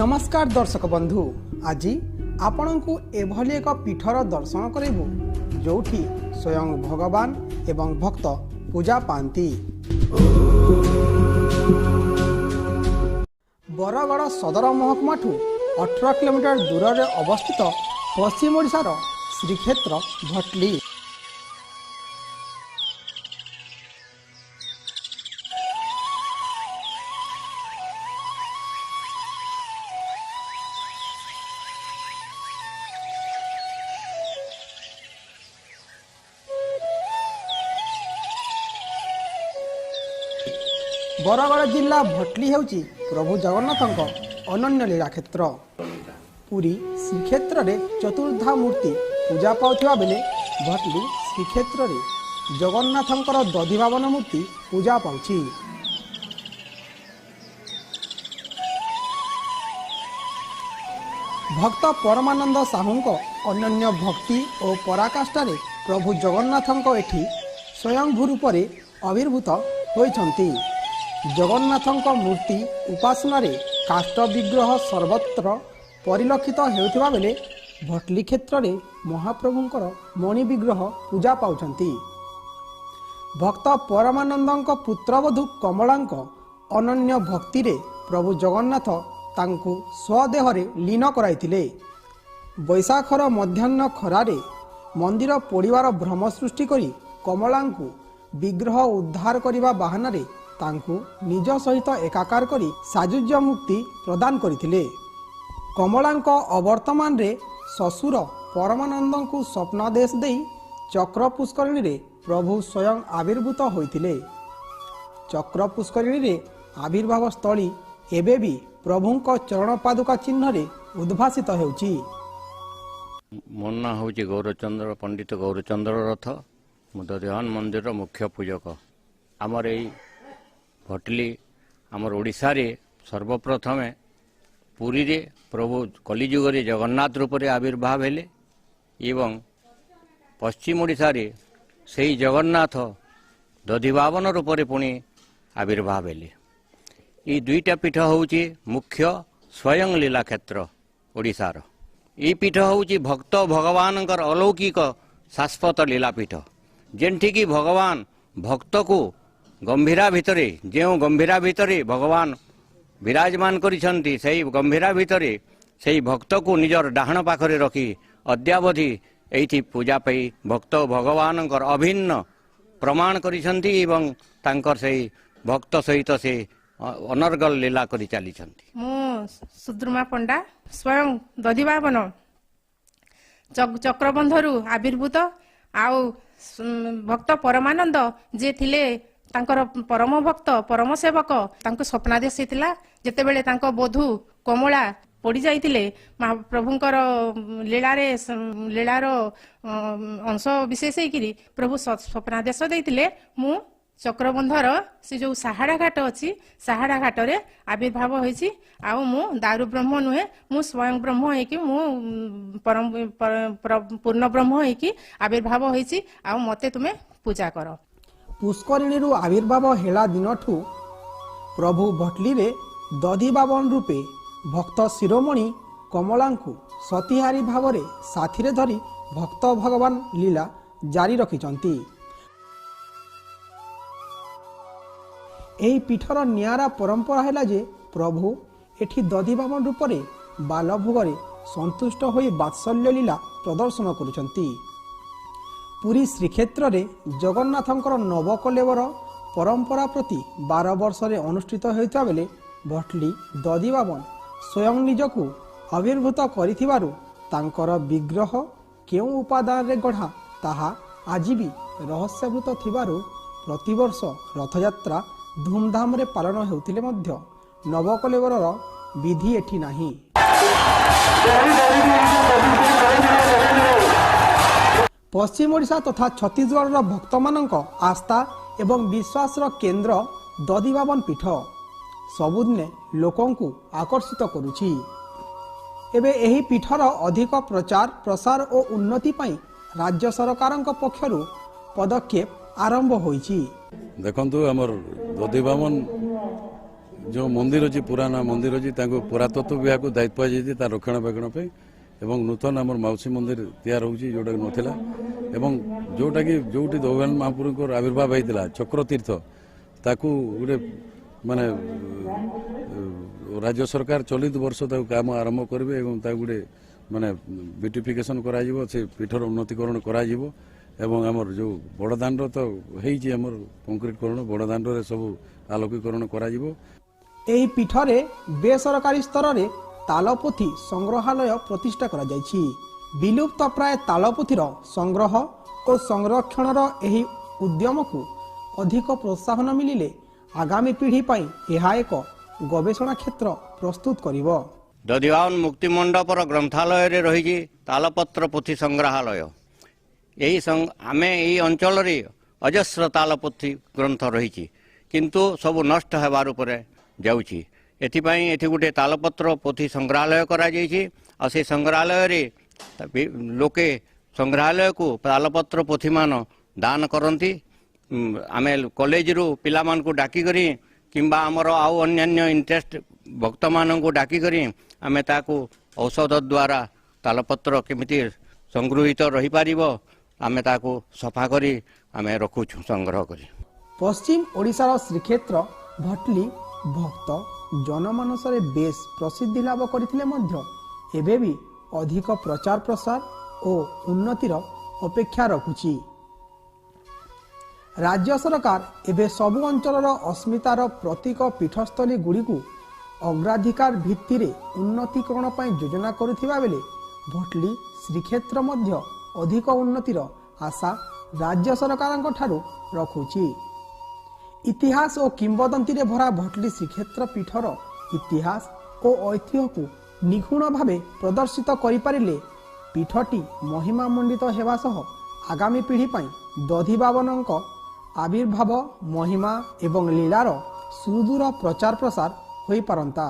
नमस्कार दर्शक बंधु, आज आपण को एभली एक पीठर दर्शन करेबु जोठी स्वयं भगवान एवं भक्त पूजा पाती। बरगड़ सदर महकुमा 18 किलोमीटर दूर में अवस्थित पश्चिम ओडिशार श्रीक्षेत्र भटली। बरगड़ जिला भटली हेउची प्रभु जगन्नाथ अनन्य लीला क्षेत्र। पुरी श्रीक्षेत्र रे चतुर्धा मूर्ति पूजा पाउथिबा बेले भटली श्रीक्षेत्र रे जगन्नाथंकर दधिबामन मूर्ति पूजा पाउछि। भक्त परमानंद साहूंक अनन्य भक्ति और पराकाष्ठा रे प्रभु जगन्नाथंक एठी स्वयंभू रूप रे आविर्भूत होइछंती। जगन्नाथंक मूर्ति उपासना रे काष्ठ विग्रह सर्वत्र परिलक्षित हेउथिबा बेले भटली क्षेत्र रे महाप्रभुंकर मणि विग्रह पूजा पाउछंती। भक्त परमानंदंक पुत्रवधू कमलांक अनन्य भक्ति रे प्रभु जगन्नाथ तांकु स्वदेह रे लीन कराइथिले। बैशाखर मध्याह्न खरारे मंदिर पोड़ीवार भ्रम सृष्टि करी कमलांकु विग्रह उद्धार करिबा बहाना रे तांकु निज सहित एकाकार करी साजुज्य मुक्ति प्रदान करथिले। कमलांक अवर्तमान रे ससुर परमानंद को स्वप्नादेश देई चक्र पुष्करिणी रे प्रभु स्वयं आविर्भूत होइथिले। चक्र पुष्करिणी रे आविर्भाव स्थली एबे भी प्रभुंक चरण पादुका चिन्ह रे उद्भासित हेउची। मो ना हूँ गौरचंद्र पंडित गौरचंद्र रथ दधिबामन मंदिर मुख्य पूजक। आमर यही भटली आमर ओडिशा रे सर्वप्रथम पुरी रे प्रभु कलिजुग रे जगन्नाथ रूप रे आविर्भाव हेले एवं पश्चिम ओडिशा रे सेही जगन्नाथ दधिबामन रूप रे पुणी आविर्भाव हेले। ये दुईटा पीठ होउची मुख्य स्वयं लीला क्षेत्र ओडिशार। ये पीठ होउची भक्त भगवान अलौकिक शाश्वत लीला पीठ जेंठी की भगवान भक्त को गंभीरा भितरे जो गंभीरा भितरे भगवान विराजमान करिसंती सही गंभीरा भितरे सही भक्त को निजर डाहण पाखरे रखी अद्यावधि एठी पूजा पाई भक्त भगवान अभिन्न प्रमाण करिसंती एवं तांकर सही भक्त सहित से अनर्गल लीला करी चलीछंती। मु सुद्रुमा पंडा स्वयं दधिबामन चक्रबंधरु आविर्भूत आउ भक्त परमानंद जे थिले तांकर परम भक्त परम सेवक तांको स्वप्नादेश हेतिला जेतेबेले तांको बोधू कमला पड़ी जाइतिले महाप्रभुंकर लीलार अंश विशेष हेकिरी प्रभु स्वप्नादेश देइतिले। मु चक्रबंधर से जो साहाड़ा घाट अच्छी साहाड़ा घाट रे आविर्भाव होइछि। आउ मु दारु ब्रह्म नुहे मु स्वयं ब्रह्म होइकि मु परम पूर्ण ब्रह्म होइकि आविर्भाव होइछि। आउ मते तुमे पूजा करो। पुष्करिणी रु आविर्भाव हेला दिनठू प्रभु भटली रे दधिबामन रूपे भक्त शिरोमणि कमलांकु सतीहारी भाव रे साथी रे धरी भक्त भगवान लीला जारी रखिचंती। एही पीठर नियारा परंपरा है जे प्रभु एठी दधिबामन रूप रे बालभोग संतुष्ट होई बात्सल्य लीला प्रदर्शन करुचंती। पुरी श्रीक्षेत्र रे जगन्नाथंकर नवकलेवर परंपरा प्रति 12 वर्ष रे अनुष्ठित होइता बेले भटली दधिबामन स्वयं निजकु आविर्भूत करिथिबारु तांकर विग्रह केउ उपादान रे गढ़ा ताहा आज भी रहस्यभूत थिबारु प्रतिवर्ष रथयात्रा धूमधाम रे पालन हेउथिले मध्य नवकलेवरर विधि एठी नाही। पश्चिम ओडिशा तथा छत्तीसगढ़ भक्त मानक आस्था एवं विश्वास केंद्र दधिबामन पीठ सबुदिने लोकंकु आकर्षित करुछि। एबे एही पीठर अधिक प्रचार प्रसार और उन्नति पाई राज्य सरकारक पक्षरु पदक्षेप आरंभ होइछि। देखंतु हमर दधिबामन जो मंदिर अच्छी पुराना मंदिर अच्छी पुरातत्व विभाग को दायित्व दिखाई तार रक्षणाबेक्षण एवं नूतन आम मौसी मंदिर तैयार होउची जोटा नथिला एवं जोटा कि जोटी दधिबामन महाप्रभु आविर्भाव होता चक्र तीर्थ ताकू गोटे माने राज्य सरकार चलित वर्ष काम आरंभ करेंगे एवं गोटे माने ब्यूटिफिकेशन करा से पीठर उन्नतीकरण करा एवं आमर जो बड़दाण्ड तो होइछि आमर कंक्रीटकरण बड़दाण्ड रे सब आलोकीकरण करा ଏହି ପୀଠରେ ବେସରକାରୀ ସ୍ତରରେ ତାଳପୋଥି ସଂଗ୍ରହାଳୟ ପ୍ରତିଷ୍ଠା କରାଯାଇଛି। ବିଲୁପ୍ତ ପ୍ରାୟ ତାଳପୋଥିର ସଂଗ୍ରହ ଓ ସଂରକ୍ଷଣର ଏହି ଉଦ୍ୟମକୁ ଅଧିକ ପ୍ରୋତ୍ସାହନ ମିଳିଲେ ଆଗାମୀ ପିଢ଼ି ପାଇଁ ଏହା ଏକ ଗବେଷଣା କ୍ଷେତ୍ର ପ୍ରସ୍ତୁତ କରିବ। ଦଧିବାମନ ମୁକ୍ତି ମଣ୍ଡପର ଗ୍ରନ୍ଥାଳୟରେ ରହିଛି ତାଳପତ୍ର ପୋଥି ସଂଗ୍ରହାଳୟ। ଆମେ ଏହି ଅଞ୍ଚଳରେ ଅଜସ୍ର ତାଳପୋଥି ଗ୍ରନ୍ଥ ରହିଛି କିନ୍ତୁ ସବୁ ନଷ୍ଟ ହେବାର ଉପରେ ଯାଉଛି। ଏଥିପାଇଁ ଏଠି ଗୋଟେ ତାଳପତ୍ର ପୋଥି ସଂଗ୍ରହାଳୟ କରାଯାଇଛି ଆଉ ସେ ସଂଗ୍ରହାଳୟରେ ଲୋକେ ସଂଗ୍ରହାଳୟକୁ ତାଳପତ୍ର ପୋଥିମାନ ଦାନ କରନ୍ତି। ଆମେ କଲେଜରୁ ପିଲାମାନଙ୍କୁ ଡାକିକରି କିମ୍ବା ଆମର ଆଉ ଅନ୍ୟାନ୍ୟ ଇଣ୍ଟରେଷ୍ଟ ଭକ୍ତମାନଙ୍କୁ ଡାକିକରି ଆମେ ତାକୁ ଔଷଧ ଦ୍ୱାରା ତାଳପତ୍ର କେମିତି ସଂଗୃହୀତ ରହିପାରିବ ଆମେ ତାକୁ ସଫା କରି ଆମେ ରଖୁଛୁ ସଂଗ୍ରହ କରି। ପଶ୍ଚିମ ଓଡ଼ିଶାର ଶ୍ରୀକ୍ଷେତ୍ର ଭଟଲି ଭକ୍ତ ଜନମାନସରେ ବେଶ ପ୍ରସିଦ୍ଧି ଲାଭ କରିଥିଲେ ମଧ୍ୟ ଏବେ ବି ଅଧିକ ପ୍ରଚାର ପ୍ରସାର ଓ ଉନ୍ନତିର ଅପେକ୍ଷା ରଖୁଛି। ରାଜ୍ୟ ସରକାର ଏବେ ସବୁ ଅଞ୍ଚଳର ଅସ୍ମିତାର ପ୍ରତୀକ ପୀଠସ୍ଥଳୀ ଗୁଡ଼ିକୁ ଅଗ୍ରାଧିକାର ଭିତ୍ତିରେ ଉନ୍ନତିକରଣ ପାଇଁ ଯୋଜନା କରୁଥିବା ବେଳେ ଭଟଲି ଶ୍ରୀକ୍ଷେତ୍ର ମଧ୍ୟ ଅଧିକ ଉନ୍ନତିର ଆଶା ରାଜ୍ୟ ସରକାରଙ୍କ ଠାରୁ ରଖୁଛି। ଇତିହାସ ଓ କିମ୍ବଦନ୍ତୀରେ ଭରା ଭଟଲି ଶ୍ରୀକ୍ଷେତ୍ର ପୀଠର ଇତିହାସ ଓ ଐତିହ୍ୟକୁ ନିଖୁଣ ଭାବେ ପ୍ରଦର୍ଶିତ କରିପାରିଲେ ପୀଠଟି ମହିମାମଣ୍ଡିତ ହେବା ସହ ଆଗାମୀ ପିଢ଼ି ପାଇଁ ଦଧିବାମନଙ୍କ ଆବିର୍ଭାବ ମହିମା ଏବଂ ଲୀଳାର ସୁଦୂର ପ୍ରଚାର ପ୍ରସାର ହୋଇପାରନ୍ତା।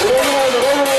Dadhibaman